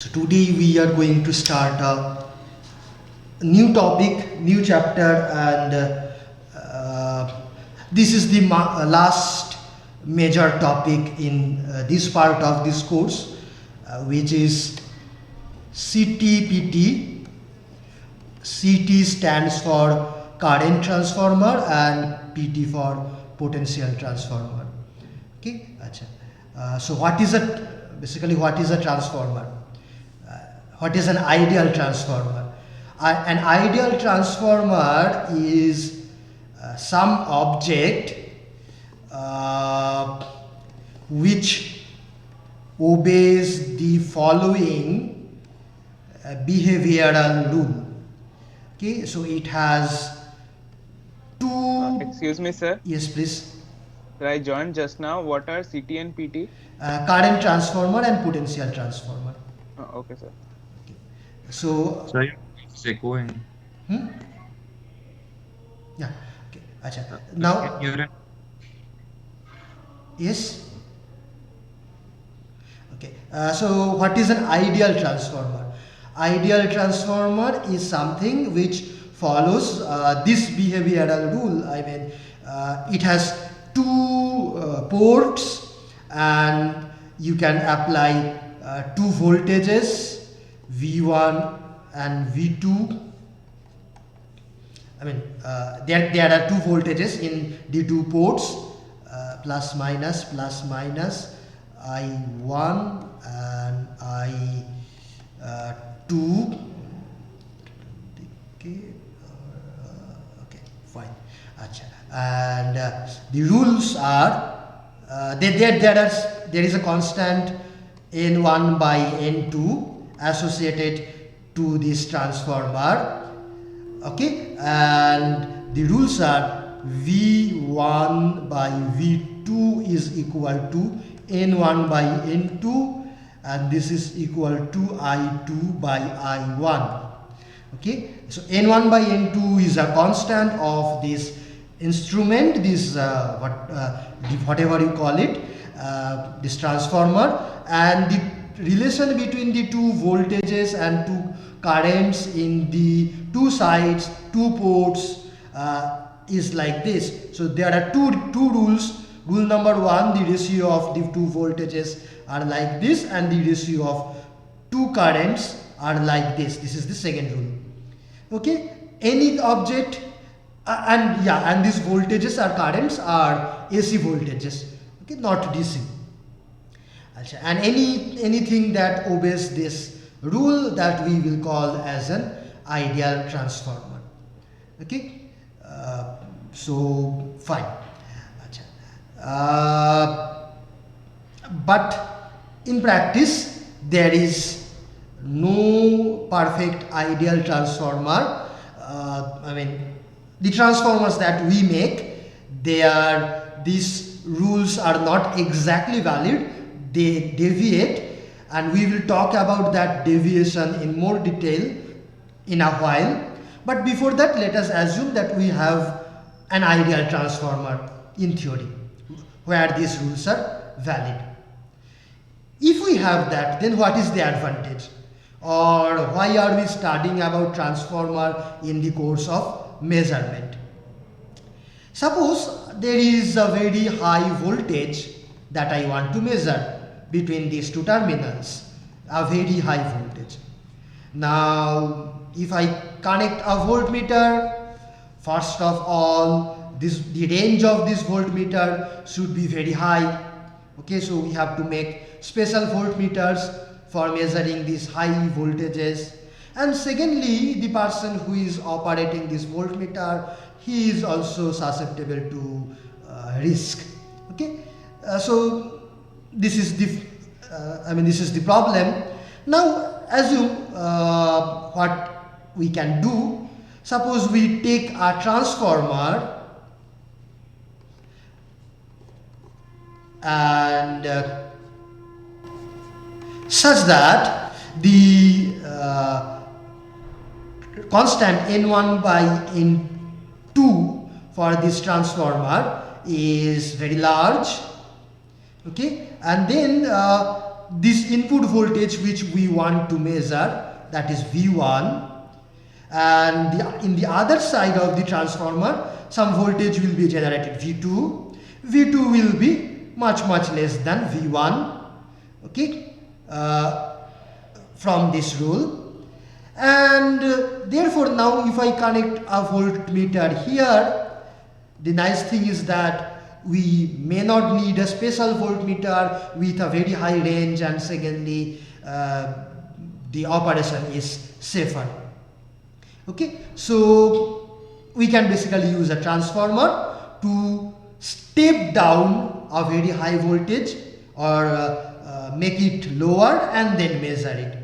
So today we are going to start a new topic, new chapter, and this is the last major topic in this part of this course, which is CTPT. CT stands for current transformer and PT for potential transformer. Okay, acha. So what is a transformer? What is an ideal transformer? An ideal transformer is some object which obeys the following behavioral rule. Okay, so it has two. Excuse me, sir. Yes, please. Sir, I joined just now. What are CT and PT? Current transformer and potential transformer. Okay, sir. So, So your voice is echoing. yeah, okay, acha. Can Now, you hear it? yes, okay. So, what is an ideal transformer? Ideal transformer is something which follows this behavioral rule. I mean, it has two ports, and you can apply two voltages, V1 and V2. I mean, there are two voltages in the two ports, plus minus, I1 and I2. Okay, okay, fine. Acha. And the rules are there is a constant N1 by N2 associated to this transformer. Okay, and the rules are V1 by V2 is equal to N1 by N2, and this is equal to I2 by I1. Okay, so N1 by N2 is a constant of this instrument, this whatever you call it, this transformer, and the relation between the two voltages and two currents in the two sides, two ports, is like this. So there are two rules. Rule number one, the ratio of the two voltages are like this, and the ratio of two currents are like this. This is the second rule. Okay, any object and these voltages or currents are AC voltages. Okay, not DC. And anything that obeys this rule, that we will call as an ideal transformer. Okay, so fine. But in practice there is no perfect ideal transformer. I mean, the transformers that we make, these rules are not exactly valid. They deviate, and we will talk about that deviation in more detail in a while. But before that, let us assume that we have an ideal transformer in theory where these rules are valid. If we have that, then what is the advantage, or why are we studying about transformer in the course of measurement? Suppose there is a very high voltage that I want to measure between these two terminals, a very high voltage. Now, if I connect a voltmeter, first of all, the range of this voltmeter should be very high. Okay, so we have to make special voltmeters for measuring these high voltages. And secondly, the person who is operating this voltmeter, he is also susceptible to risk. Okay, so this is the problem. Now assume what we can do. Suppose we take a transformer and such that the constant N1 by N2 for this transformer is very large. Okay, and then this input voltage which we want to measure, that is V1, and in the other side of the transformer some voltage will be generated V2. V2 will be much less than V1, okay, from this rule. And therefore now if I connect a voltmeter here, the nice thing is that we may not need a special voltmeter with a very high range, and secondly the operation is safer. Okay, so we can basically use a transformer to step down a very high voltage or make it lower and then measure it.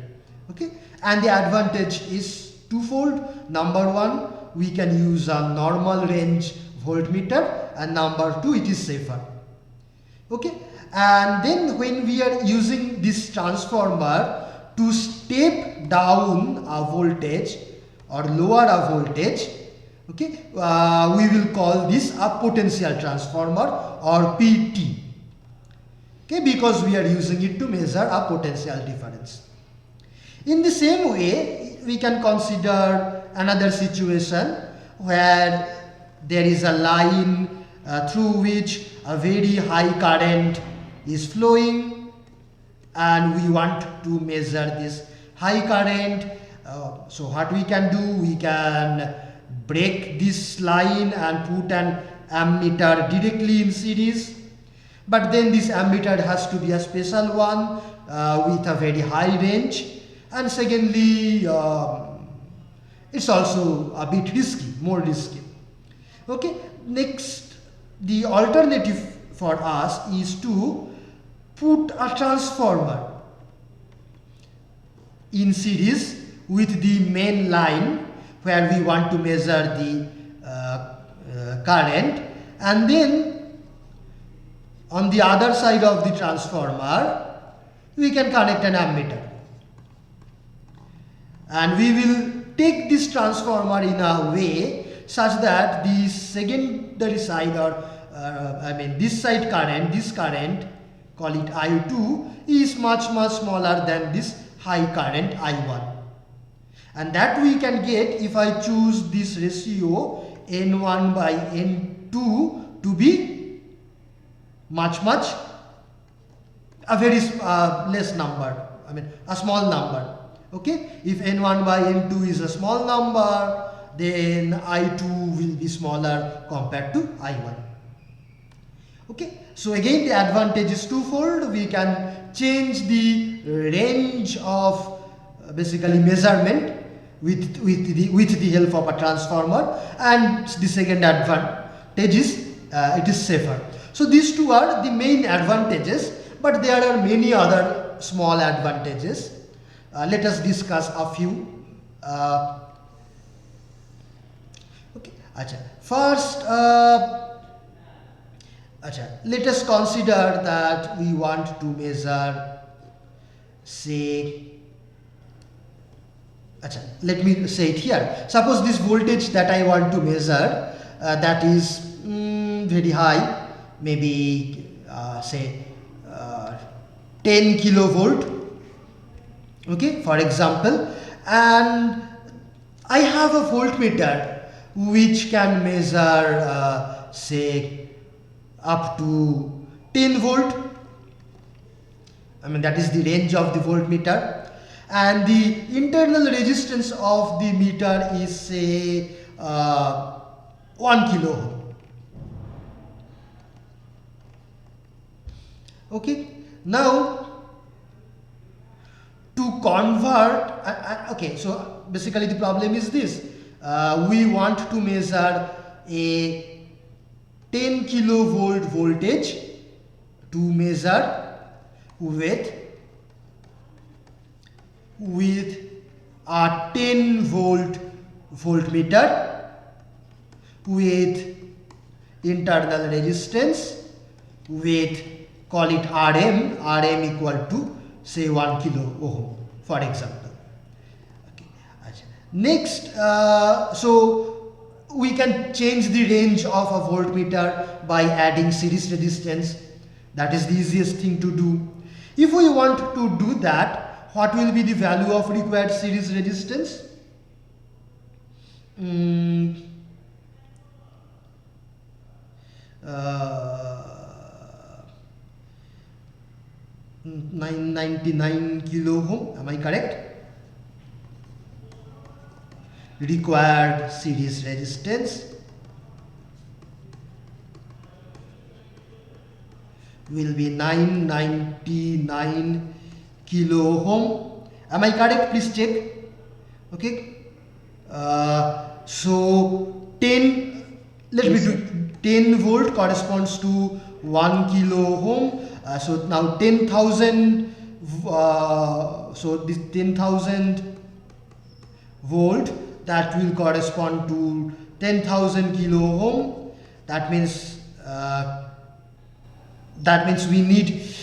Okay, and the advantage is twofold. Number one, we can use a normal range voltmeter, and number two, it is safer. Okay, and then when we are using this transformer to step down a voltage or lower a voltage, okay, we will call this a potential transformer or PT, okay, because we are using it to measure a potential difference. In the same way, we can consider another situation where there is a line through which a very high current is flowing, and we want to measure this high current. So what we can do, we can break this line and put an ammeter directly in series, but then this ammeter has to be a special one with a very high range, and secondly it's also a bit risky, more risky. Okay, next, the alternative for us is to put a transformer in series with the main line where we want to measure the current, and then on the other side of the transformer we can connect an ammeter, and we will take this transformer in a way such that the secondary side, or this side current, this current, call it I2, is much smaller than this high current I1. And that we can get if I choose this ratio N1 by N2 to be a very less number, a small number. Okay, if N1 by N2 is a small number, then I2 will be smaller compared to I1. Okay, so again the advantage is twofold. We can change the range of basically measurement with the help of a transformer, and the second advantage is it is safer. So these two are the main advantages, but there are many other small advantages. Let us discuss a few. Okay, first, let us consider that we want to measure, say, let me say it here. Suppose this voltage that I want to measure, that is very high, maybe say 10 kilovolt, okay, for example, and I have a voltmeter which can measure say up to 10 volt. That is the range of the voltmeter, and the internal resistance of the meter is say 1 kilo ohm. Okay, now to convert, okay, so basically the problem is this, we want to measure a 10 kilovolt voltage to measure with a 10 volt voltmeter with internal resistance with, call it Rm equal to say 1 kilo ohm, for example. Okay. Next, so we can change the range of a voltmeter by adding series resistance. That is the easiest thing to do. If we want to do that, what will be the value of required series resistance? Uh, 999 kilo ohm, am I correct? Required series resistance will be 999 kilo ohm. Am I correct? Please check. Okay. So 10, let me do 10 volt corresponds to 1 kilo ohm. So now 10,000, so this 10,000 volt, that will correspond to 10,000 kilo ohm. That means we need,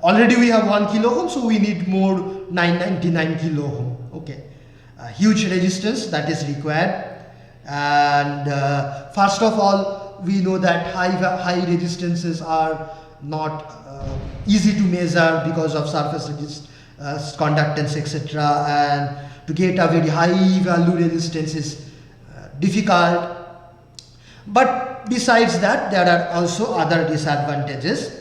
already we have 1 kilo ohm, so we need more 999 kilo ohm. Okay, huge resistance that is required. And first of all, we know that high resistances are not easy to measure because of surface conductance, etc. And to get a very high value resistance is difficult. But besides that, there are also other disadvantages.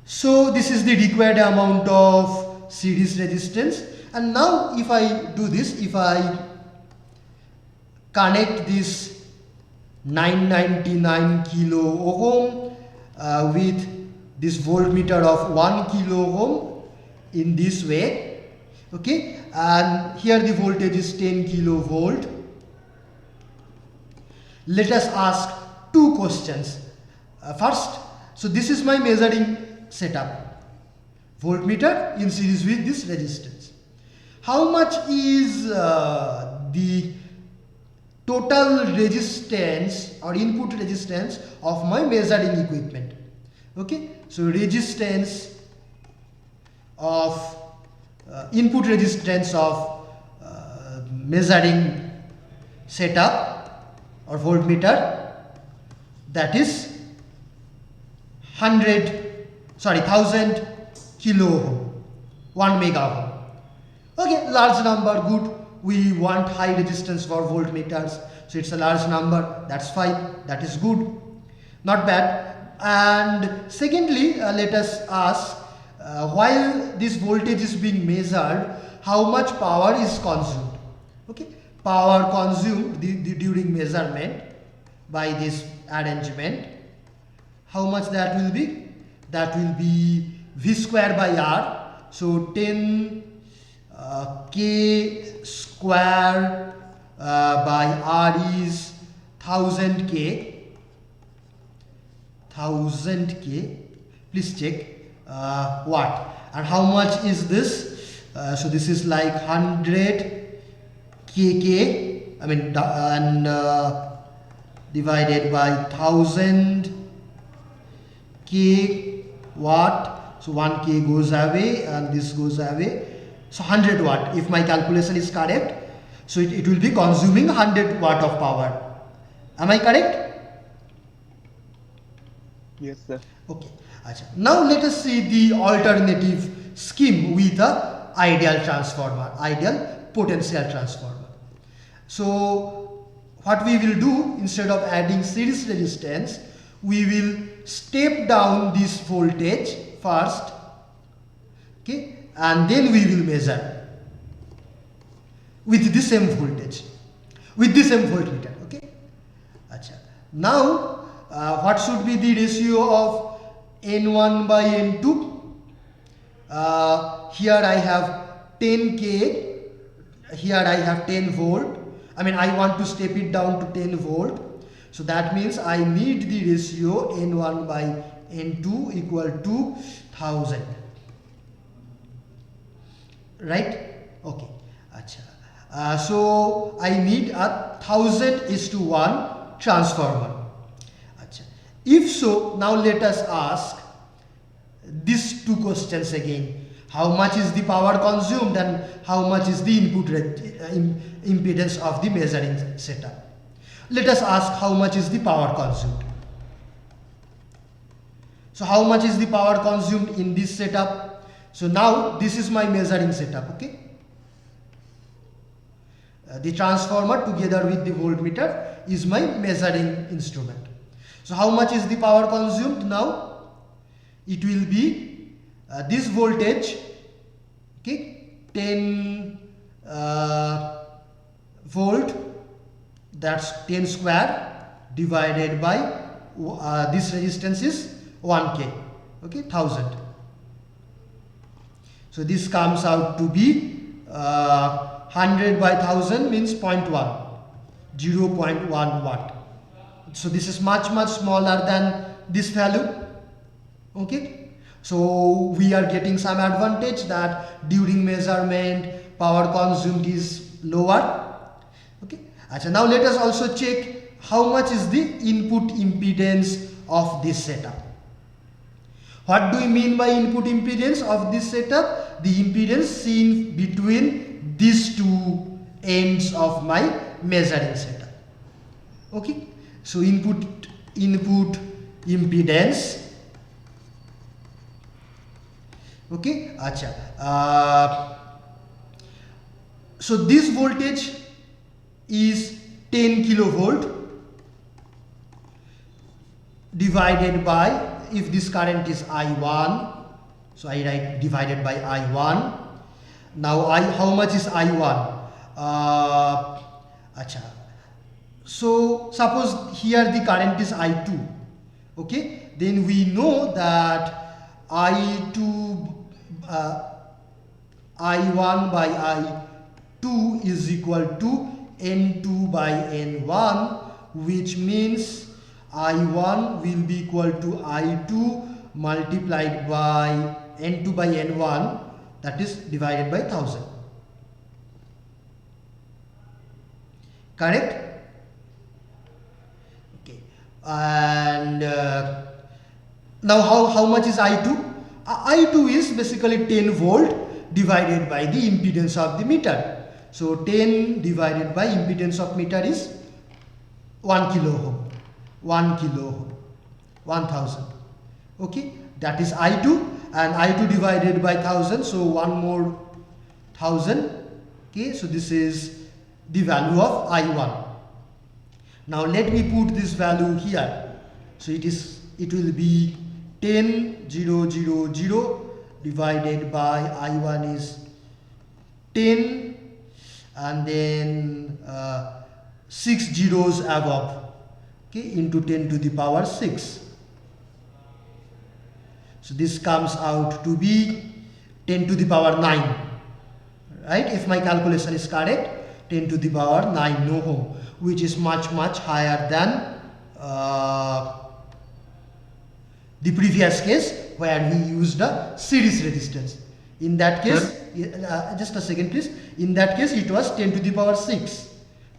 So this is the required amount of series resistance. And now if I do this, if I connect this 999 kilo ohm with this voltmeter of 1 kilo ohm in this way, okay, and here the voltage is 10 kilovolt. Let us ask two questions. First, so this is my measuring setup, voltmeter in series with this resistance. How much is the total resistance or input resistance of my measuring equipment? Okay, so resistance of input resistance of measuring setup or voltmeter, that is 1000 kilo ohm, 1 mega ohm. Okay, large number, good. We want high resistance for voltmeters, so it's a large number, that's fine, that is good, not bad. And secondly, let us ask, while this voltage is being measured, how much power is consumed? Okay, power consumed during measurement by this arrangement, how much that will be? That will be V square by R. So 10 K square by R is 1000 K. 1000 K. Please check watt. And how much is this? So this is like 100 kk. I mean, and divided by 1000 k watt. So 1 k goes away and this goes away. So 100 watt, if my calculation is correct. So it will be consuming 100 watt of power. Am I correct? Yes, sir. Okay. Now let us see the alternative scheme with a ideal transformer, ideal potential transformer. So what we will do, instead of adding series resistance, we will step down this voltage first, okay, and then we will measure with the same voltage, with the same voltmeter. Okay. Now what should be the ratio of N1 by N2? Here I have 10 K, here I have 10 volt. I mean, I want to step it down to 10 volt. So that means I need the ratio N1 by N2 equal to 1000. Right? Okay. So I need a 1000:1 transformer. If so, now let us ask these two questions again. How much is the power consumed and how much is the input impedance of the measuring setup? Let us ask how much is the power consumed. So how much is the power consumed in this setup? So now this is my measuring setup, okay? The transformer together with the voltmeter is my measuring instrument. So how much is the power consumed now? It will be this voltage, okay, 10 volt, that's 10 square divided by this resistance is 1k, okay, 1000. So this comes out to be 100 by 1000 means 0.1, 0.1 watt. So this is much smaller than this value, okay? So we are getting some advantage that during measurement power consumed is lower, okay? Achha, now let us also check how much is the input impedance of this setup. What do we mean by input impedance of this setup? The impedance seen between these two ends of my measuring setup, okay? So input impedance, okay, acha. So this voltage is 10 kilovolt divided by, if this current is I1, so I write divided by I1. Now how much is I1? Acha. So suppose here the current is I2, okay, then we know that I2 I1 by I2 is equal to N2 by N1, which means I1 will be equal to I2 multiplied by N2 by N1, that is divided by 1000. Correct? Okay. And now how much is I2? I2 is basically 10 volt divided by the impedance of the meter. So 10 divided by impedance of meter is 1 kilo ohm. 1 kilo ohm, 1000, okay, that is I2, and I2 divided by 1000, so one more 1000, okay, so this is the value of I1. Now let me put this value here. So it will be 10,000 divided by I1 is 10, and then 6 zeros above, okay, into 10 to the power 6. So this comes out to be 10 to the power 9, right? If my calculation is correct, 10 to the power 9 no ohm, which is much higher than the previous case where we used a series resistance. In that case, just a second please, in that case it was 10 to the power 6,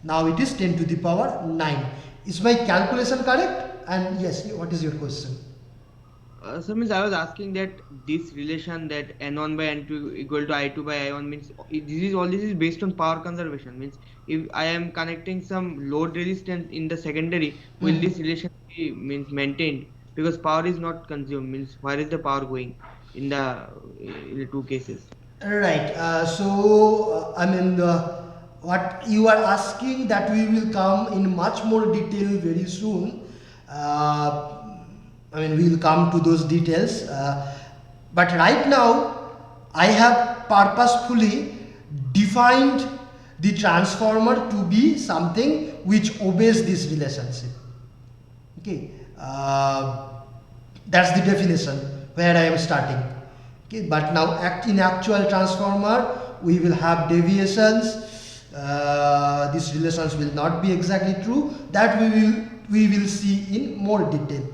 now it is 10 to the power 9. Is my calculation correct? And yes, what is your question? So means I was asking that this relation that N1 by N2 equal to I2 by I1 means all this is based on power conservation. Means if I am connecting some load resistance in the secondary, will this relation be maintained? Because power is not consumed. Means where is the power going in the two cases? Right. I mean, what you are asking that we will come in much more detail very soon. I mean, we will come to those details. But right now, I have purposefully defined the transformer to be something which obeys this relationship. Okay. That's the definition where I am starting. Okay. But now in actual transformer, we will have deviations. These relations will not be exactly true. That we will see in more detail.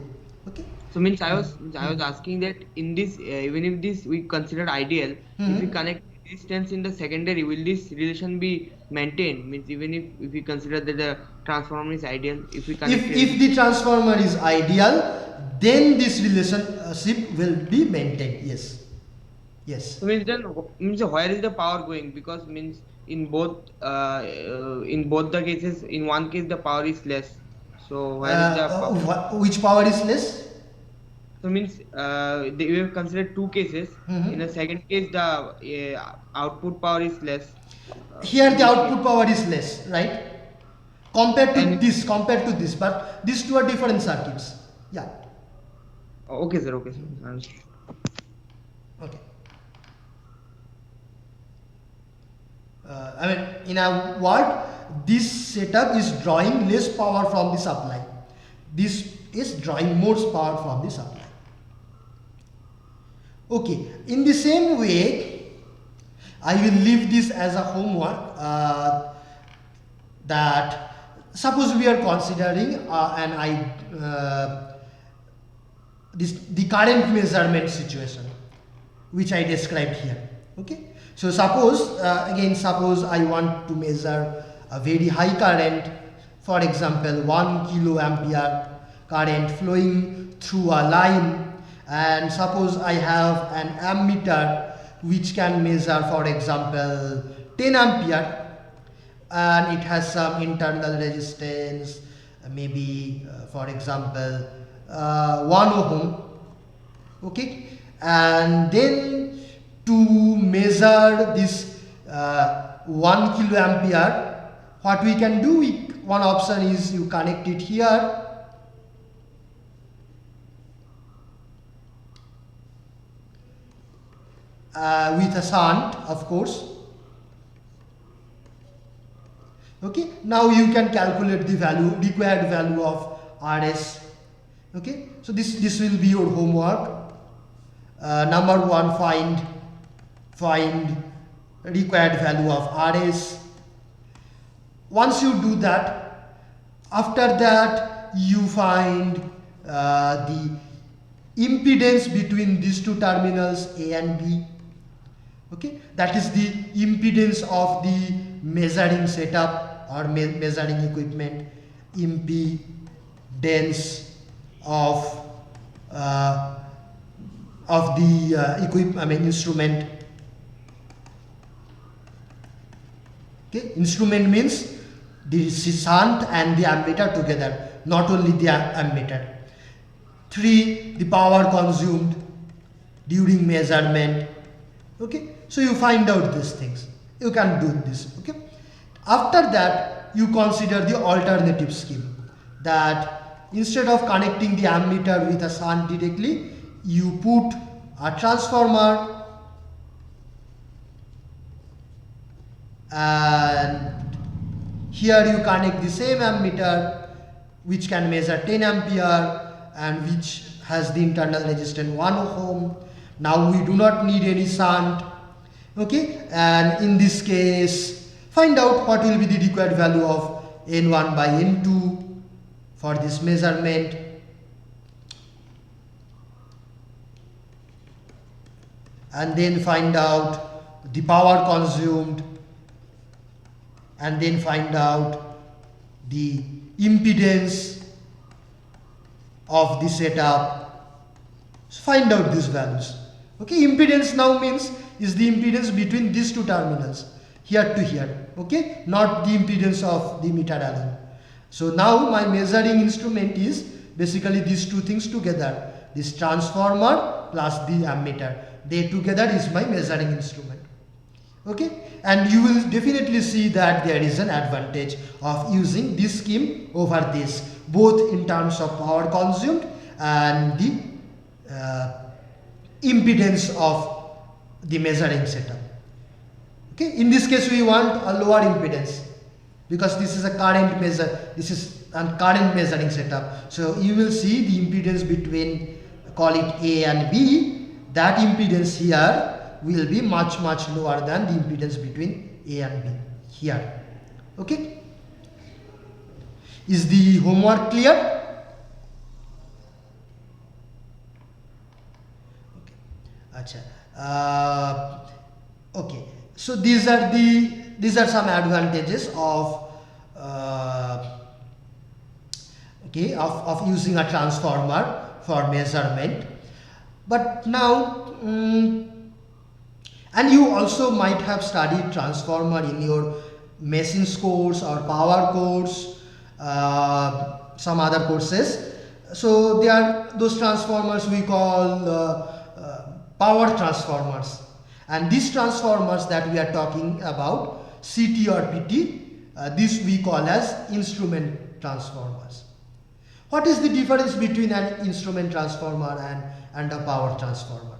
Okay. So means I was asking that in this even if this we consider ideal, if we connect resistance in the secondary, will this relation be maintained? Means even if we consider that the transformer is ideal, if we connect if the transformer is ideal, then this relationship will be maintained. Yes. Yes. So means where is the power going? Because means in both the cases, in one case the power is less. So where is the power? Which power is less? So means we have considered two cases. Mhm. In the second case, the output power is less. Here In the this output case, power is less, right? and Compared to this, but these two are different circuits. Yeah. okay, sir. Okay, sir. Understood. Okay. I mean, in a word, this setup is drawing less power from the supply. This is drawing more power from the supply. Okay. In the same way, I will leave this as a homework. That suppose we are considering the current measurement situation which I described here. Okay, so suppose suppose I want to measure a very high current, for example 1 kiloampere current flowing through a line, and suppose I have an ammeter which can measure, for example 10 ampere, and it has some internal resistance, maybe for example 1 ohm. Okay, and then to measure this 1 kiloampere, what we can do, one option is you connect it here, with a shunt, of course. Okay, now you can calculate the required value of RS. Okay, so this will be your homework. Number one, find required value of RS. Once you do that, after that you find the impedance between these two terminals A and B. Okay, that is the impedance of the measuring setup or measuring equipment, impedance of the instrument. Okay, instrument means the shunt and the ammeter together, not only the ammeter. 3, the power consumed during measurement. Okay, so you find out these things, you can do this. Okay, after that you consider the alternative scheme, that instead of connecting the ammeter with a shunt directly, you put a transformer, and here you connect the same ammeter which can measure 10 ampere and which has the internal resistance 1 ohm. Now we do not need any shunt. Okay, and in this case find out what will be the required value of N1 by N2 for this measurement. And then find out the power consumed, and then find out the impedance of the setup. So find out these values. Okay, impedance now means is the impedance between these two terminals, here to here. Okay, not the impedance of the meter alone. So now my measuring instrument is basically these two things together, this transformer plus the ammeter. They together is my measuring instrument. Okay, and you will definitely see that there is an advantage of using this scheme over this, both in terms of power consumed and the impedance of the measuring setup. Okay, in this case we want a lower impedance because this is a current measuring setup. So you will see the impedance between, call it A and B, that impedance here will be much lower than the impedance between A and B here. Okay, is the homework clear? Okay. Okay, so these are some advantages of of using a transformer for measurement. But now and you also might have studied transformer in your machines course or power course, some other courses. So they are those transformers we call power transformers, and these transformers that we are talking about, CT or PT, this we call as instrument transformers. What is the difference between an instrument transformer and a power transformer?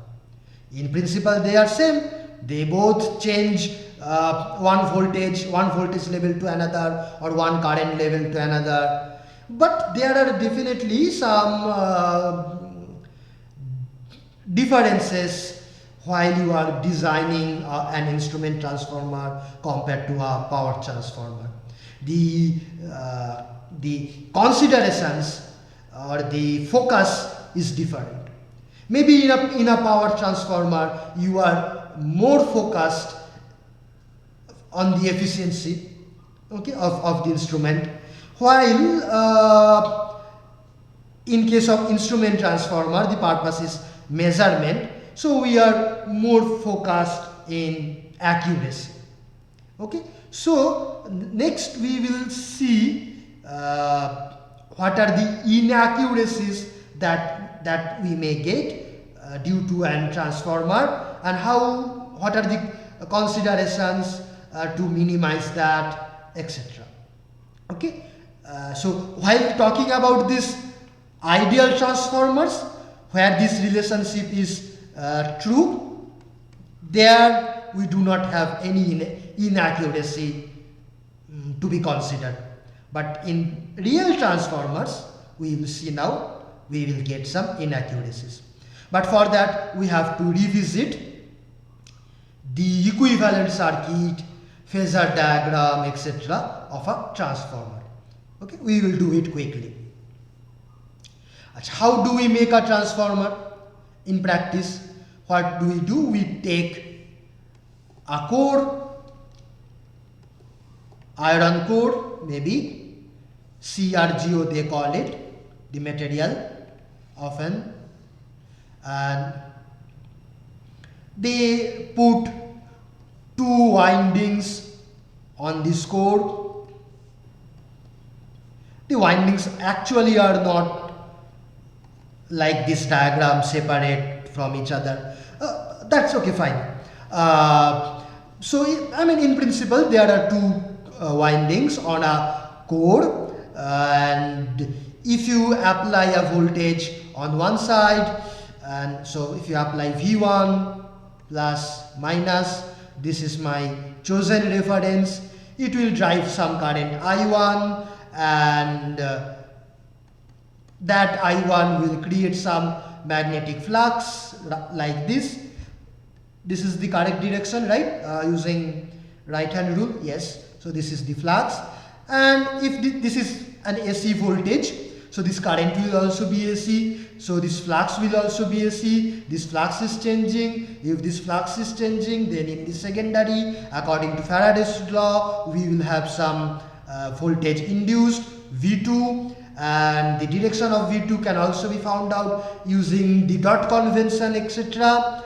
In principle they are same. They both change one voltage level to another, or one current level to another, but there are definitely some differences while you are designing an instrument transformer compared to a power transformer. The considerations or the focus is different. Maybe in a power transformer you are more focused on the efficiency, okay, of the instrument, while in case of instrument transformer the purpose is measurement, so we are more focused in accuracy. Okay, so next we will see what are the inaccuracies that we may get due to an transformer, and what are the considerations to minimize that, etc. Okay, so while talking about this ideal transformers where this relationship is true, there we do not have any inaccuracy to be considered. But in real transformers, we will see now, we will get some inaccuracies. But for that we have to revisit the equivalent circuit, phasor diagram, etc. of a transformer. Okay, we will do it quickly. How do we make a transformer in practice? What do? We take a core, iron core, maybe CRGO they call it, the material often, and they put 2 windings on this core. The windings actually are not like this diagram, separate from each other. That's okay, fine. So I mean, in principle there are 2 windings on a core, and if you apply a voltage on one side, and so if you apply V1 plus minus, this is my chosen reference, it will drive some current I1, and that I1 will create some magnetic flux like this. This is the correct direction, right? Using right hand rule, yes. So this is the flux, and if this is an AC voltage, so this current will also be AC, so this flux will also be AC. This flux is changing. If this flux is changing, then in the secondary, according to Faraday's law, we will have some voltage induced, V2, and the direction of V2 can also be found out using the dot convention, etc.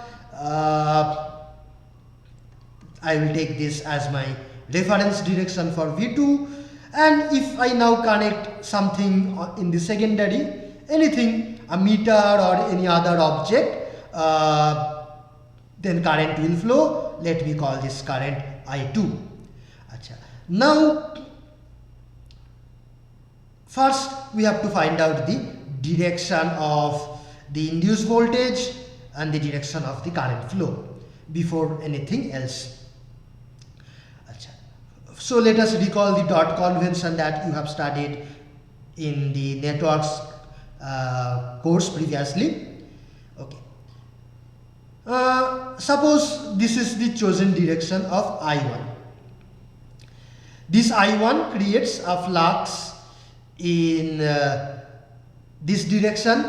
I will take this as my reference direction for V2, and if I now connect something in the secondary, anything, a meter or any other object, then current will flow. Let me call this current I2. Now first we have to find out the direction of the induced voltage and the direction of the current flow before anything else. So let us recall the dot convention that you have studied in the networks course previously. Okay. Suppose this is the chosen direction of I1. This I1 creates a flux in this direction.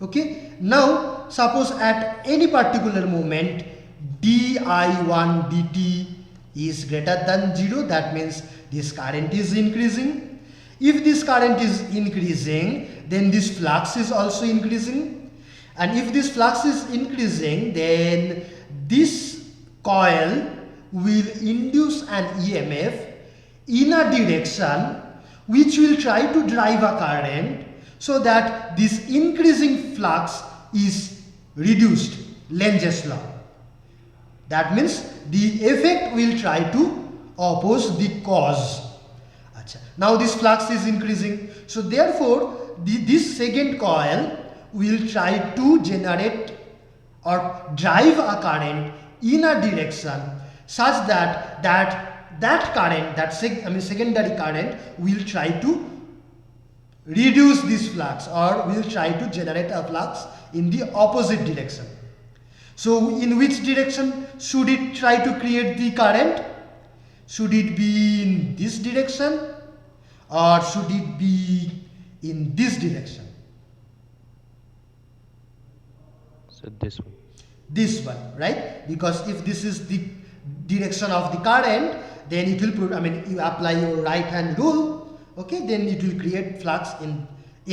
Okay. Now suppose at any particular moment dI1 dt is greater than 0, that means this current is increasing. If this current is increasing, then this flux is also increasing, and if this flux is increasing, then this coil will induce an EMF in a direction which will try to drive a current. so that this increasing flux is reduced, Lenz's law. That means the effect will try to oppose the cause. Now this flux is increasing, so therefore this second coil will try to generate or drive a current in a direction such that that current, secondary current, will try to reduce this flux or will try to generate a flux in the opposite direction. So in which direction should it try to create the current? Should it be in this direction or should it be in this direction? So this one. This one, right? Because if this is the direction of the current, then it will you apply your right hand rule, okay, then it will create flux in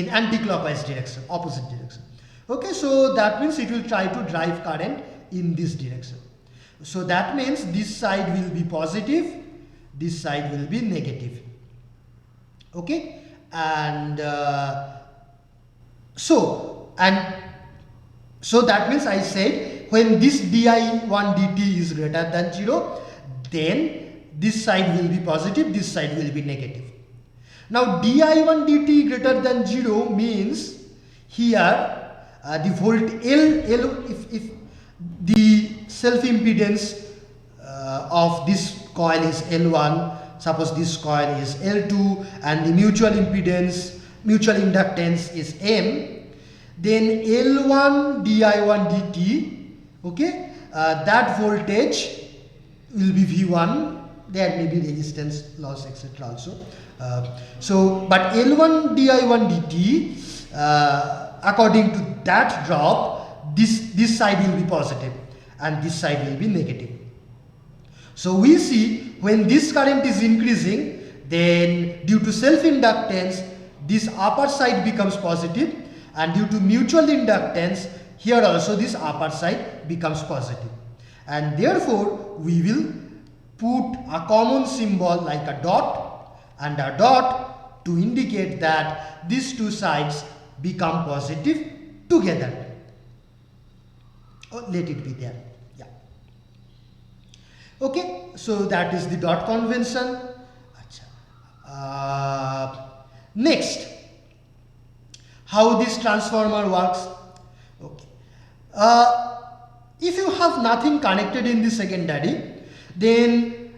anti-clockwise direction, opposite direction. Okay, so that means it will try to drive current in this direction. So that means this side will be positive, this side will be negative. Okay, and so that means I said when this di1 dt is greater than 0, then this side will be positive, this side will be negative. Now di1 dt greater than 0 means here the if the self impedance of this coil is L1, suppose this coil is L2 and the mutual inductance is M, then L1 di1 dt, okay, that voltage will be V1, there may be resistance loss etc also. But L1 di1 dt, according to that drop, this side will be positive and this side will be negative. So we see when this current is increasing, then due to self-inductance, this upper side becomes positive, and due to mutual inductance, here also this upper side becomes positive. And therefore, we will put a common symbol like a dot and a dot to indicate that these two sides become positive together. Oh, let it be there. Yeah. Okay, so that is the dot convention. Next, how this transformer works. Okay. If you have nothing connected in the secondary, then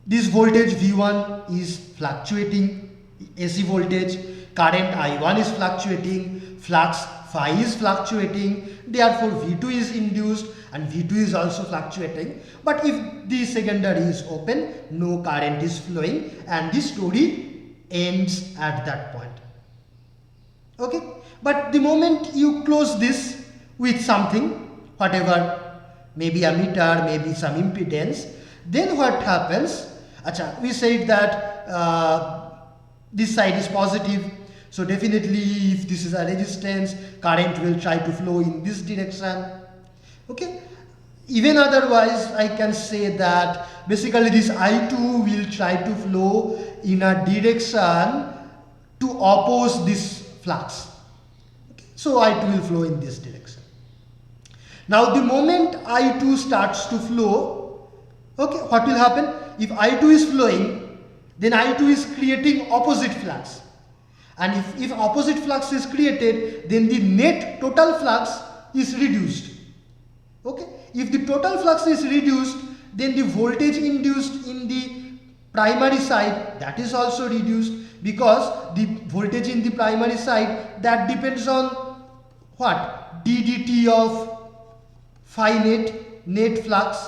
this voltage V1 is fluctuating, AC voltage, current I1 is fluctuating, flux phi is fluctuating, therefore V2 is induced and V2 is also fluctuating. But if the secondary is open, no current is flowing and the story ends at that point. Okay, but the moment you close this with something, whatever, maybe a meter, maybe some impedance, then what happens? We said that this side is positive, so definitely if this is a resistance, current will try to flow in this direction. Okay, even otherwise I can say that basically this I2 will try to flow in a direction to oppose this flux. Okay, so I2 will flow in this direction. Now the moment I2 starts to flow, okay, what will happen? If I2 is flowing, then I2 is creating opposite flux. And if opposite flux is created, then the net total flux is reduced. Okay, if the total flux is reduced, then the voltage induced in the primary side, that is also reduced, because the voltage in the primary side, that depends on what? ddt of phi net flux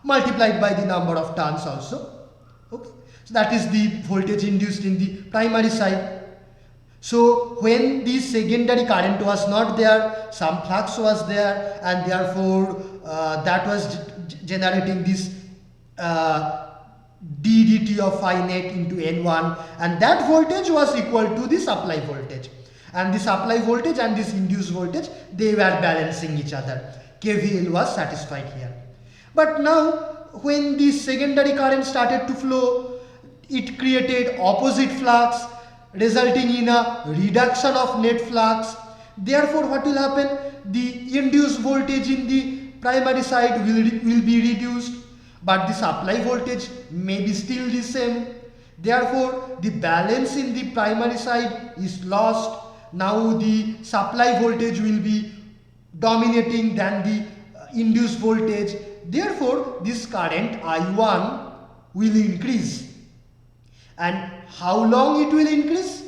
multiplied by the number of turns also. Okay, so that is the voltage induced in the primary side. So when the secondary current was not there, some flux was there, and therefore that was generating this ddt of phi net into N1, and that voltage was equal to the supply voltage, and the supply voltage and this induced voltage, they were balancing each other. KVL was satisfied here. But now when the secondary current started to flow, it created opposite flux, resulting in a reduction of net flux. Therefore, what will happen? The induced voltage in the primary side will be reduced, but the supply voltage may be still the same. Therefore, the balance in the primary side is lost. Now the supply voltage will be dominating than the induced voltage. Therefore, this current I1 will increase. And how long it will increase?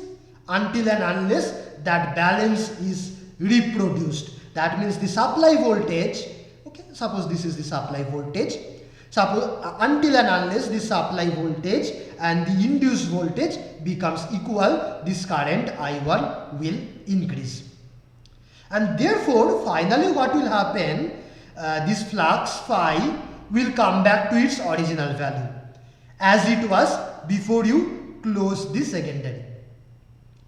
Until and unless that balance is reproduced. That means the supply voltage, okay, suppose this is the supply voltage. Suppose until and unless the supply voltage and the induced voltage becomes equal, this current I1 will increase. And therefore, finally what will happen? This flux phi will come back to its original value as it was before you close the secondary.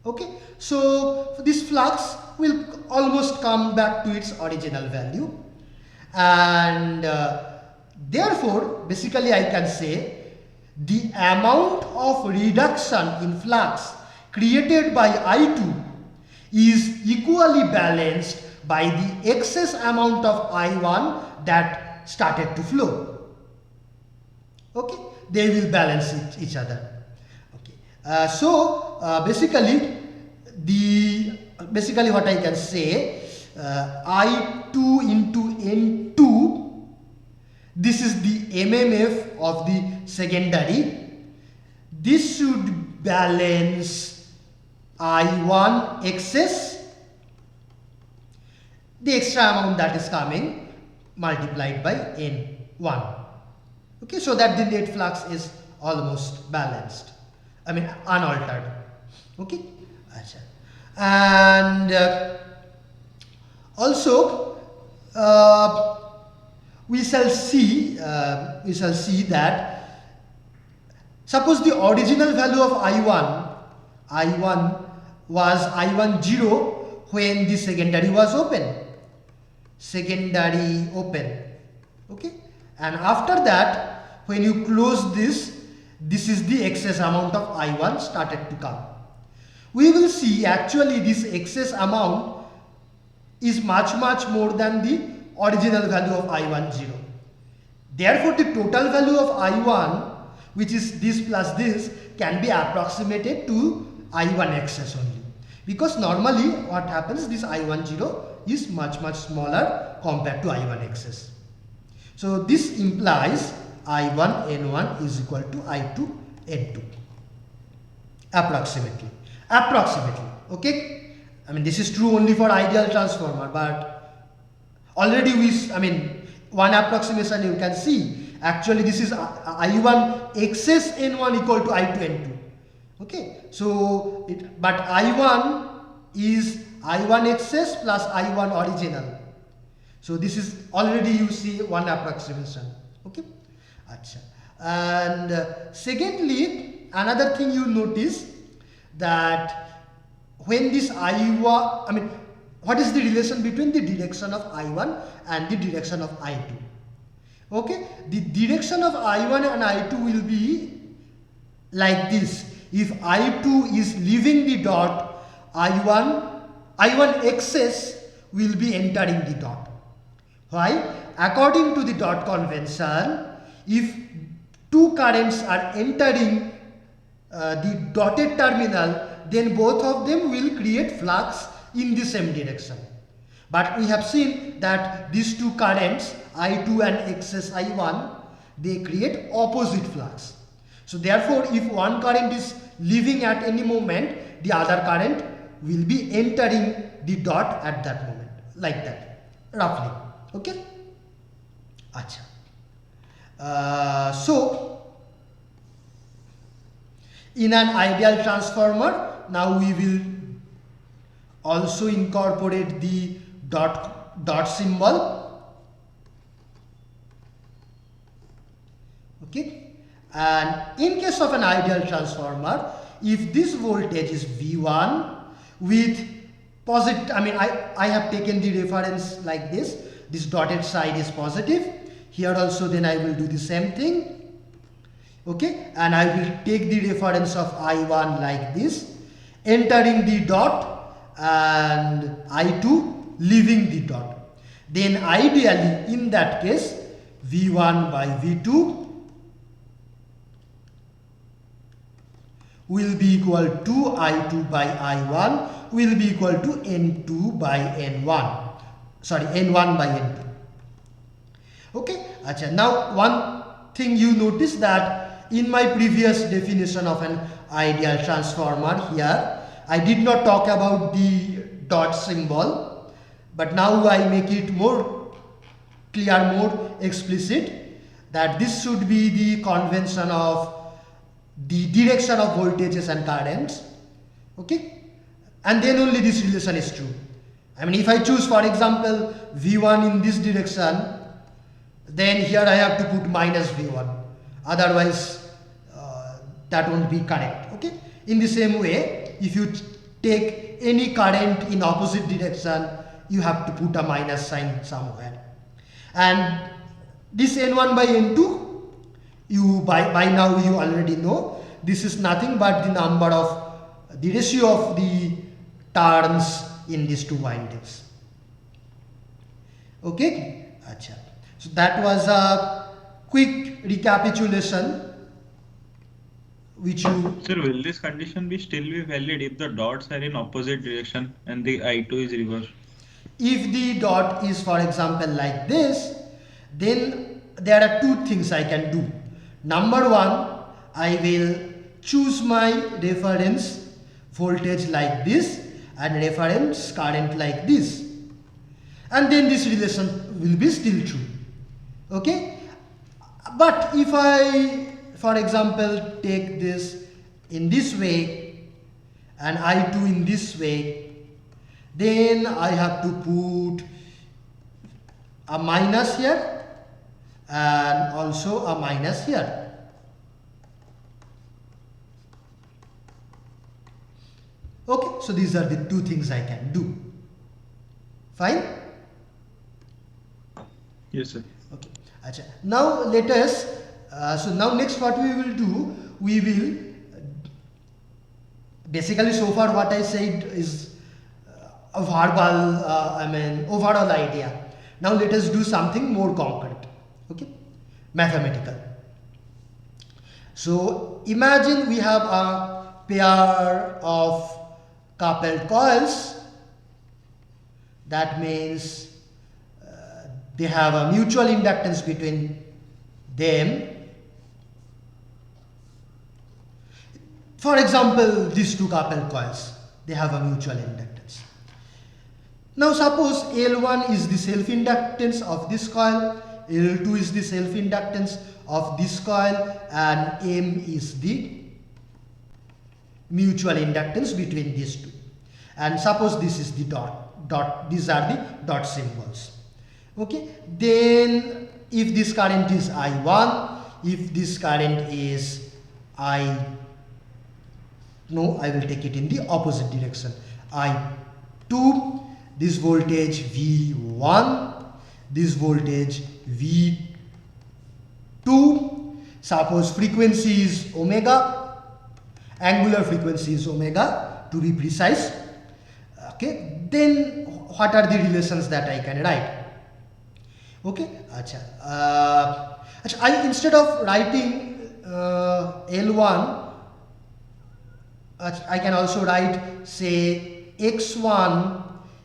Okay, so this flux will almost come back to its original value, and therefore basically I can say the amount of reduction in flux created by I2 is equally balanced by the excess amount of I1 that started to flow. Okay, they will balance each other. Okay, so basically what I can say, I2 into N2, this is the MMF of the secondary. This should balance I1 excess, the extra amount that is coming, multiplied by N1. Okay, so that the net flux is almost balanced, I mean unaltered. Okay, and also we shall see that suppose the original value of I1 was I10 when the secondary was open. Okay, and after that when you close this is the excess amount of I1 started to come. We will see actually this excess amount is much more than the original value of I10. Therefore, the total value of I1, which is this plus this, can be approximated to I1 excess only. Because normally what happens, this I10 is much smaller compared to I1 excess. So this implies I1 N1 is equal to I2 N2. Approximately. Okay. I mean, this is true only for ideal transformer, but already one approximation you can see. Actually, this is I1 excess N1 equal to I2 N2. Okay. So, but I1 is I1 excess plus I1 original. So this is already you see one approximation. Okay. And secondly, another thing you notice that when this I1, what is the relation between the direction of I1 and the direction of I2? Okay, the direction of I1 and I2 will be like this. If I2 is leaving the dot, I1 excess will be entering the dot. Why? According to the dot convention, if two currents are entering the dotted terminal, then both of them will create flux in the same direction. But we have seen that these two currents, I2 and excess I1, they create opposite flux. So therefore, if one current is leaving at any moment, the other current will be entering the dot at that moment, like that, roughly. Okay? So in an ideal transformer, now we will also incorporate the dot symbol. Okay, and in case of an ideal transformer, if this voltage is V1 with positive, I have taken the reference like this dotted side is positive. Here also then I will do the same thing. Okay, and I will take the reference of I1 like this. entering the dot and I2 leaving the dot. Then ideally in that case V1 by V2 will be equal to I2 by I1 will be equal to N2 by N1. Sorry, N1 by N2. Okay, Acha. Now one thing you notice that in my previous definition of an ideal transformer here, I did not talk about the dot symbol, but now I make it more clear, more explicit that this should be the convention of the direction of voltages and currents. Okay, and then only this relation is true. I mean, if I choose, for example, V1 in this direction, then here I have to put minus V1, otherwise that won't be correct. Okay, in the same way, if you take any current in opposite direction, you have to put a minus sign somewhere. And this N1 by N2, you by now you already know this is nothing but the number of the ratio of the turns in these two windings. Okay, Acha. So that was a quick recapitulation which you. Sir, will this condition be still be valid if the dots are in opposite direction and the I2 is reversed? If the dot is, for example, like this, then there are two things I can do. Number one, I will choose my reference voltage like this and reference current like this, and then this relation will be still true. Okay, but if I, for example, take this in this way and I2 in this way, then I have to put a minus here and also a minus here. Okay, so these are the two things I can do. Fine? Yes, sir. Okay. Achha. Now let us, so now next what we will do, we will, basically so far what I said is a verbal, overall idea. Now let us do something more concrete, okay, mathematical. So imagine we have a pair of coupled coils, that means they have a mutual inductance between them. For example, these two coupled coils, they have a mutual inductance. Now suppose L1 is the self-inductance of this coil, L2 is the self-inductance of this coil, and M is the mutual inductance between these two. And suppose this is the dot, these are the dot symbols. Okay, then if this current is I1, if this current is I will take it in the opposite direction, I2, this voltage V1, this voltage V2, suppose frequency is omega, angular frequency is omega to be precise. Okay, then what are the relations that I can write? Okay, Achha. I, instead of writing L1, I can also write, say, X1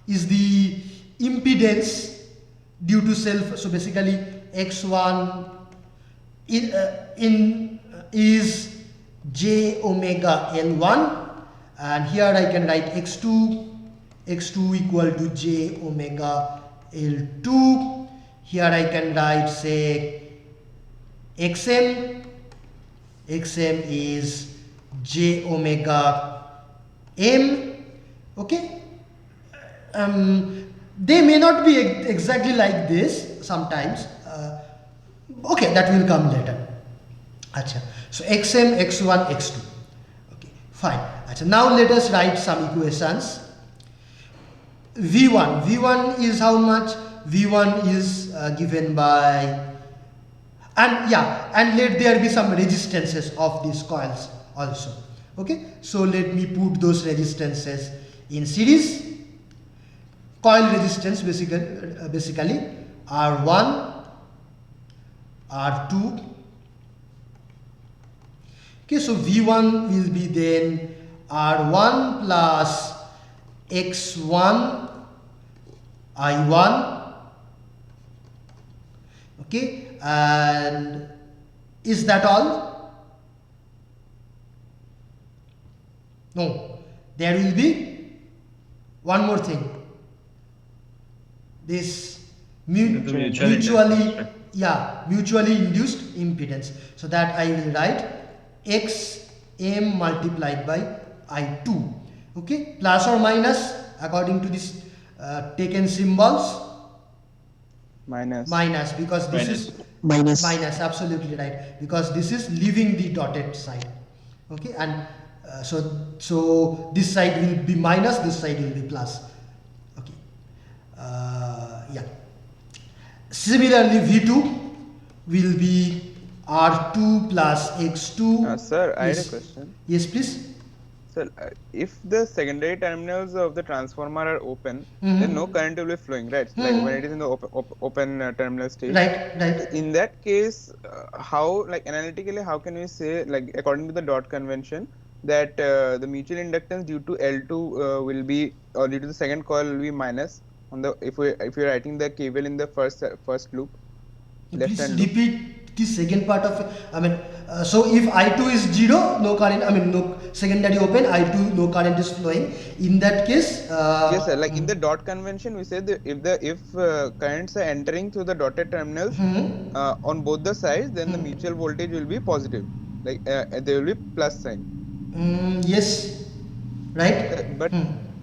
is the impedance due to self. So basically X1 is j omega L1, and here I can write X2 equal to j omega L2. Here I can write, say, Xm is j omega M. Okay, they may not be exactly like this sometimes. Okay, that will come later. Achha. So Xm, X1, X2. Okay, fine. Achha. Now let us write some equations. V1 is how much? V1 is given by, and let there be some resistances of these coils also. Okay, so let me put those resistances in series. Coil resistance basically R1, R2. Okay, so V1 will be then R1 plus X1 I1. Okay, and is that all? No, there will be one more thing. This Mutually mutually induced. mutually induced impedance. So that I will write Xm multiplied by I2. Okay, plus or minus according to this taken symbols. Minus. Minus, because this is minus, absolutely right, because this is leaving the dotted side. Okay, and so this side will be minus, this side will be plus. Okay, yeah. Similarly, V2 will be R2 plus X2. Sir, I had a Yes. question. Yes, please. Sir, if the secondary terminals of the transformer are open, Mhm. then no current will be flowing, right? Like when it is in the open terminal state. Right. In that case, how, like analytically, how can we say, like according to the dot convention, that the mutual inductance due to L2 will be, or due to the second coil will be minus on the, if we're writing the KVL in the first loop, left Please hand loop. repeat the second part of it. I mean, so if I2 is 0, no current, I mean, no secondary open, I2, no current is flowing. In that case, Yes, sir. Like in the dot convention, we said that if currents are entering through the dotted terminals on both the sides, then the mutual voltage will be positive. Like there will be plus sign. yes, right. But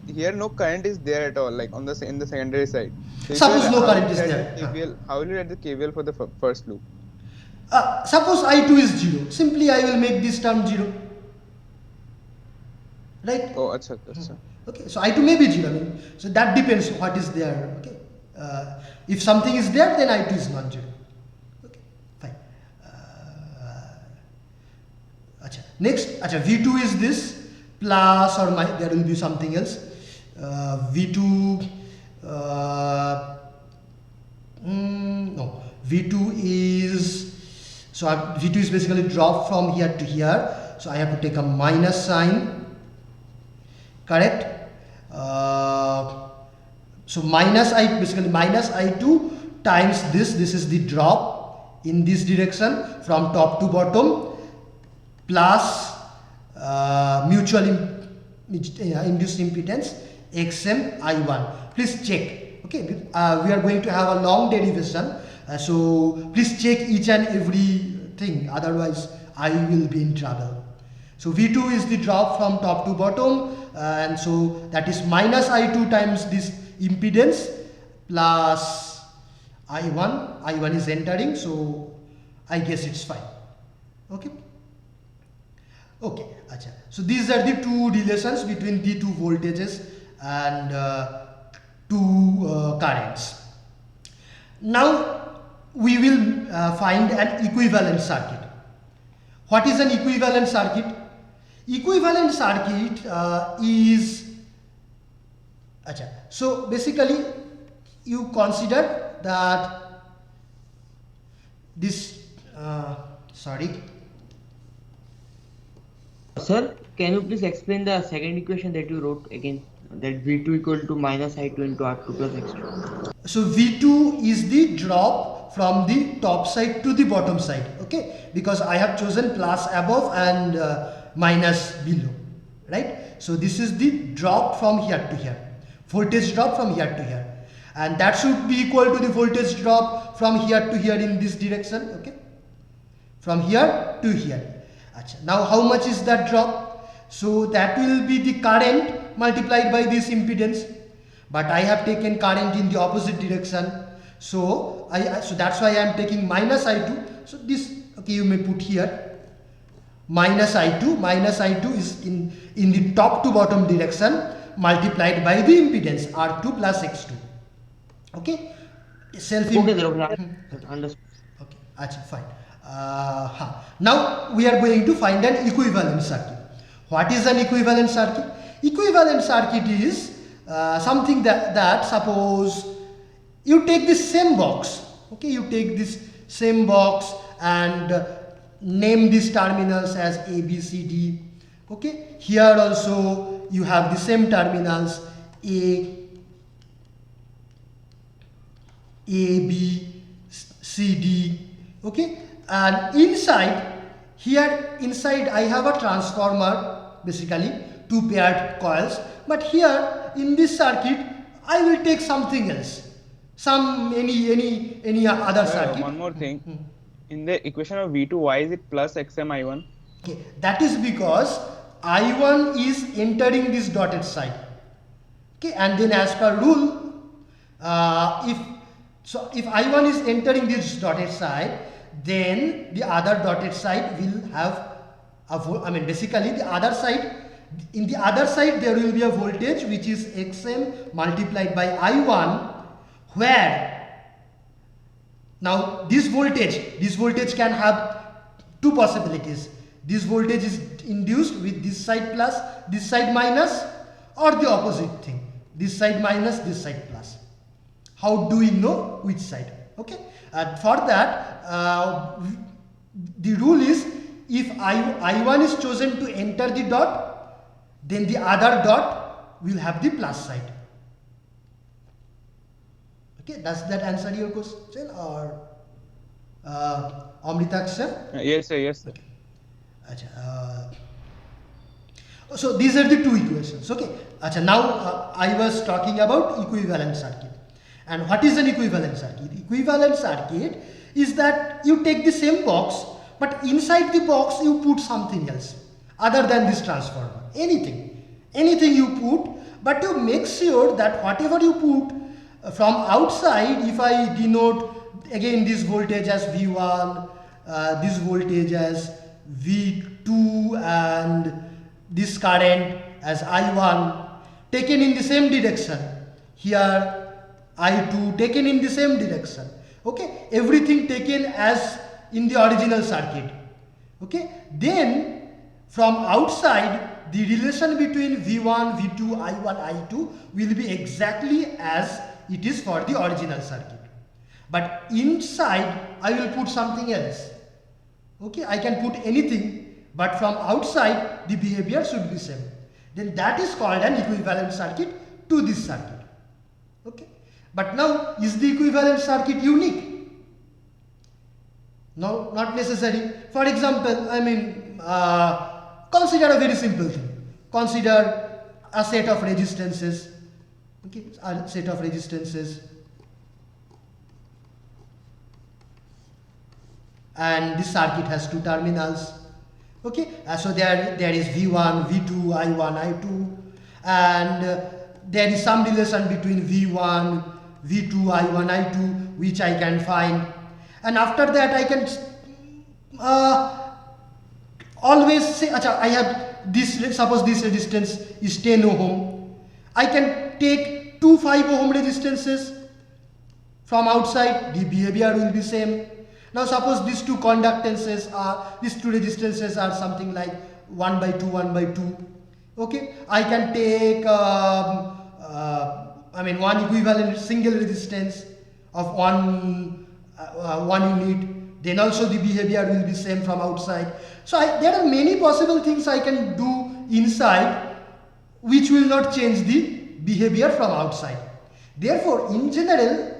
here no current is there at all. Like on the in the secondary side. So if Suppose no how current will is you write there. the KVL? How will you write the KVL for the first loop? Suppose I2 is 0. Simply I will make this term 0. Right? Oh, acha, acha. Okay, so I2 may be 0. I mean, so that depends what is there. Okay. If something is there, then I2 is non-zero. Okay, fine. Next, V2 is this, plus or minus, there will be something else. V2, no, V2 is, so V2 is basically drop from here to here. So I have to take a minus sign, correct? So minus basically minus I2 times this is the drop in this direction from top to bottom, plus mutual induced impedance Xm I1. Please check. Okay, we are going to have a long derivation, so please check each and every thing, otherwise I will be in trouble. So V2 is the drop from top to bottom, and so that is minus I2 times this impedance plus I1. I1 is entering, so I guess it's fine. Okay. Okay, acha. So these are the two relations between the two voltages and two currents. Now we will find an equivalent circuit. What is an equivalent circuit? Equivalent circuit is, acha. So basically you consider that this, sorry. Sir, can you please explain the second equation that you wrote again? That V2 equal to minus I2 into R2 plus X2. So V2 is the drop from the top side to the bottom side, okay? Because I have chosen plus above and minus below, right? So this is the drop from here to here, voltage drop from here to here, and that should be equal to the voltage drop from here to here in this direction, okay? From here to here. Achha. Now how much is that drop? So that will be the current multiplied by this impedance, but I have taken current in the opposite direction, so so that's why I am taking minus I2. So this, okay, you may put here minus I2 is in the top to bottom direction multiplied by the impedance R2 plus X2, okay? Self Okay, sir, understood. Okay, achha, fine. Now we are going to find an equivalent circuit. What is an equivalent circuit? Equivalent circuit is something that suppose you take this same box, okay, you take this same box and name these terminals as A, B, C, D, okay. Here also you have the same terminals A, B, C, D, okay. And inside I have a transformer, basically two paired coils, but here in this circuit I will take something else, any other circuit. One more thing. In the equation of V2, why is it plus XM I1? Okay, that is because I1 is entering this dotted side. Okay, and then as per rule, if I1 is entering this dotted side, then the other dotted side will have basically the other side, in the other side there will be a voltage which is Xm multiplied by I1, where now this voltage can have two possibilities. This voltage is induced with this side plus, this side minus, or the opposite thing, this side minus, this side plus. How do we know which side? Okay, and for that the rule is, if I1 is chosen to enter the dot, then the other dot will have the plus side. Okay, does that answer your question, or Amritaksha? Yes, sir. Yes, sir. Okay. So these are the two equations. Okay. Now I was talking about equivalent circuit. And what is an equivalent circuit? Equivalent circuit is that you take the same box, but inside the box you put something else other than this transformer. Anything you put, but you make sure that whatever you put from outside, if I denote again this voltage as V1, this voltage as V2, and this current as I1 taken in the same direction, here I2 taken in the same direction, okay, everything taken as in the original circuit, okay. Then from outside the relation between V1, V2, I1, I2 will be exactly as it is for the original circuit, but inside I will put something else. Okay, I can put anything, but from outside the behavior should be same. Then that is called an equivalent circuit to this circuit. Okay, but now is the equivalent circuit unique? No, not necessary. For example, consider a very simple thing. Consider a set of resistances. Okay, a set of resistances, and this circuit has two terminals. Okay, so there is V1, V2, I1, I2, and there is some relation between V1, V2, I1, I2 which I can find, and after that I can always say, I have this, suppose this resistance is 10 ohm, I can take two 5 ohm resistances from outside, the behavior will be same. Now suppose these two conductances are, these two resistances are something like 1 by 2, 1 by 2. Okay, I can take one equivalent single resistance of one unit. Then also the behavior will be same from outside. So there are many possible things I can do inside which will not change the behavior from outside. Therefore, in general,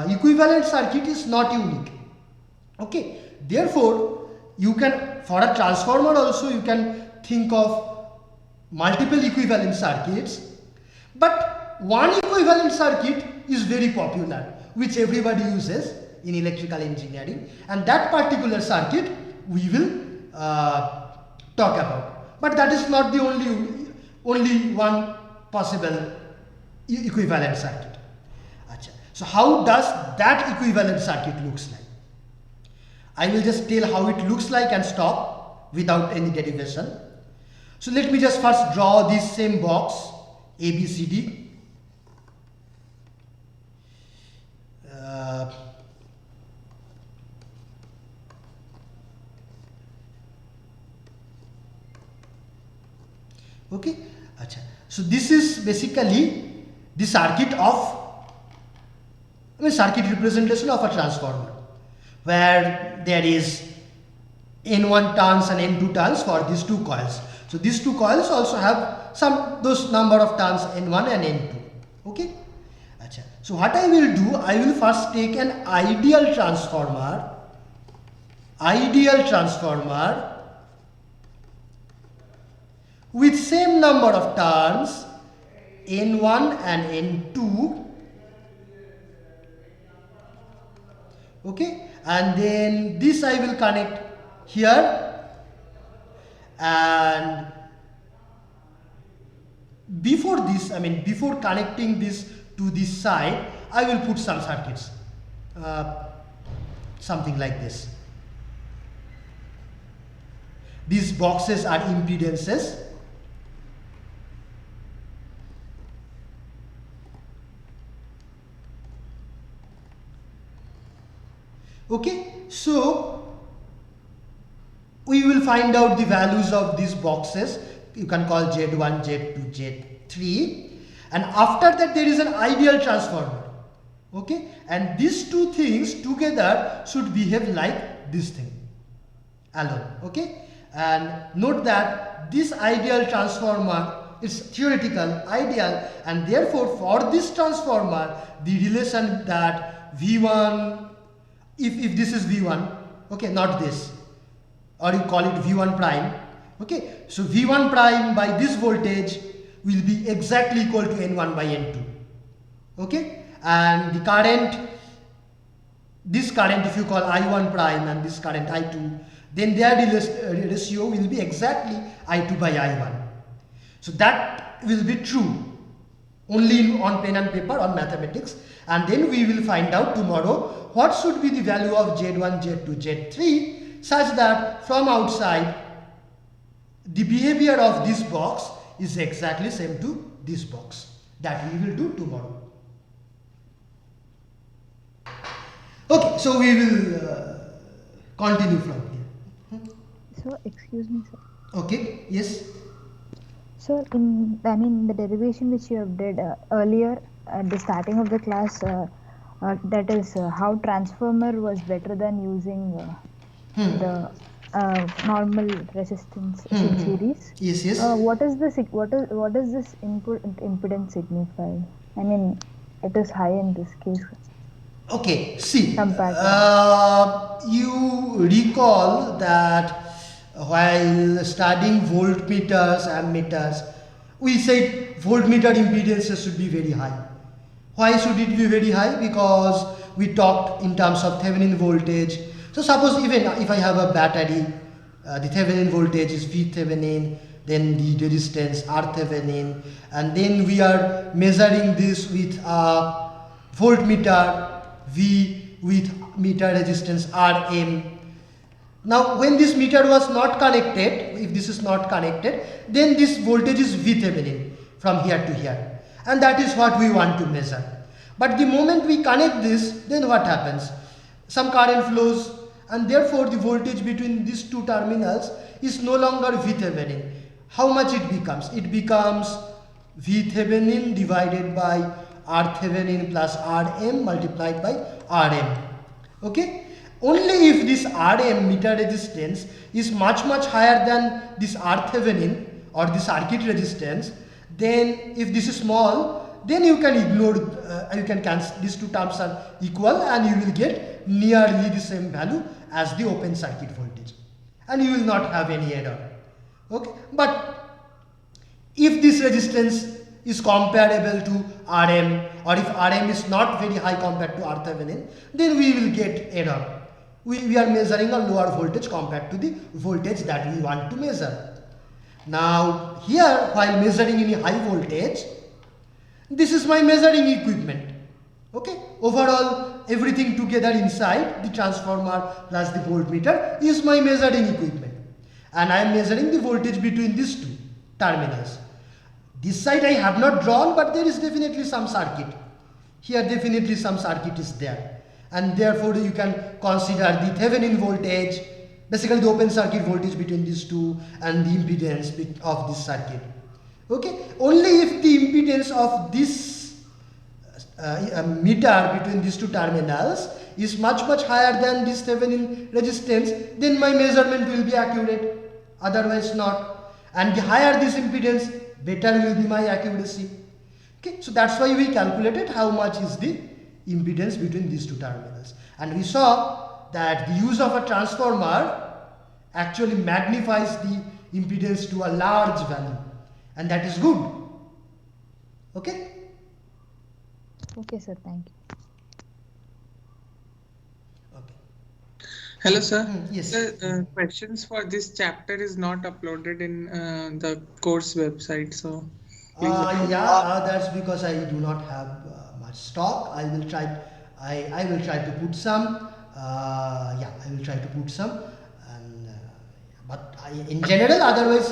equivalent circuit is not unique. Okay, therefore you can, for a transformer also you can think of multiple equivalent circuits, but one equivalent circuit is very popular which everybody uses in electrical engineering, and that particular circuit we will talk about, but that is not the only one possible equivalent circuit. So how does that equivalent circuit looks like? I will just tell how it looks like and stop without any derivation. So let me just first draw this same box A, B, C, D. Okay, acha. So this is basically the circuit of, circuit representation of a transformer, where there is N1 turns and N2 turns for these two coils. So these two coils also have those number of turns N1 and N2. Okay. Achha. So what I will do, I will first take an ideal transformer with same number of turns N1 and N2. Okay, and then this I will connect here, and before this, before connecting this to this side, I will put some circuits, something like this. These boxes are impedances. Okay, so we will find out the values of these boxes. You can call Z1, Z2, Z3, and after that there is an ideal transformer. Okay, and these two things together should behave like this thing alone. Okay, and note that this ideal transformer is theoretical, ideal, and therefore for this transformer the relation that V1, if this is V1, okay, not this, or you call it V1 prime, okay, so V1 prime by this voltage will be exactly equal to N1 by N2, okay, and the current, this current if you call I1 prime and this current I2, then their ratio will be exactly I2 by I1. So that will be true only on pen and paper on mathematics, and then we will find out tomorrow what should be the value of Z1, Z2, Z3 such that from outside the behavior of this box is exactly same to this box. That we will do tomorrow. Okay, so we will continue from here. So, excuse me, sir. Okay, yes. So, the derivation which you have did earlier at the starting of the class, that is how transformer was better than using the normal resistance in series. Yes, yes. What does this impedance signify? It is high in this case. Okay, see, Compared you recall that while studying voltmeters, ammeters, we said voltmeter impedances should be very high. Why should it be very high? Because we talked in terms of Thevenin voltage. So suppose even if I have a battery, the Thevenin voltage is V Thevenin, then the resistance R Thevenin, and then we are measuring this with a voltmeter V with meter resistance Rm. Now when this meter was not connected, if this is not connected, then this voltage is V Thevenin from here to here, and that is what we want to measure. But the moment we connect this, then what happens? Some current flows, and therefore the voltage between these two terminals is no longer V Thevenin. How much it becomes? It becomes V Thevenin divided by R Thevenin plus Rm multiplied by Rm. Okay? Only if this Rm meter resistance is much higher than this R Thevenin or the circuit resistance, then if this is small, then you can ignore, you can cancel, these two terms are equal and you will get nearly the same value as the open circuit voltage, and you will not have any error. Okay, but if this resistance is comparable to Rm, or if Rm is not very high compared to R Thevenin, then we will get error. We are measuring a lower voltage compared to the voltage that we want to measure. Now here, while measuring any high voltage, this is my measuring equipment. Okay, overall everything together inside the transformer plus the voltmeter is my measuring equipment, and I am measuring the voltage between these two terminals. This side I have not drawn, but there is definitely some circuit. Here definitely some circuit is there, and therefore you can consider the Thevenin voltage, basically the open circuit voltage between these two, and the impedance of this circuit. Okay, only if the impedance of this meter between these two terminals is much higher than this Thevenin resistance, then my measurement will be accurate, otherwise not. And the higher this impedance, better will be my accuracy. Okay, so that's why we calculated how much is the impedance between these two terminals, and we saw that the use of a transformer actually magnifies the impedance to a large value, and that is good. Okay. Okay, sir. Thank you. Okay. Hello, sir. Yes. The questions for this chapter is not uploaded in the course website, so. That's because I do not have much stock. I will try. I will try to put some. I will try to put some. And but in general, otherwise,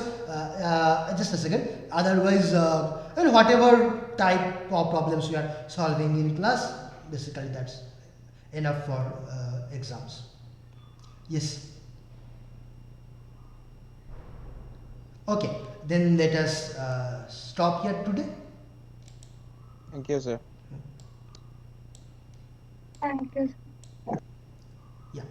just a second. Otherwise, and whatever type of problems we are solving in class, basically that's enough for exams. Yes. Okay, then let us stop here today. Thank you, sir. Thank you. Yeah.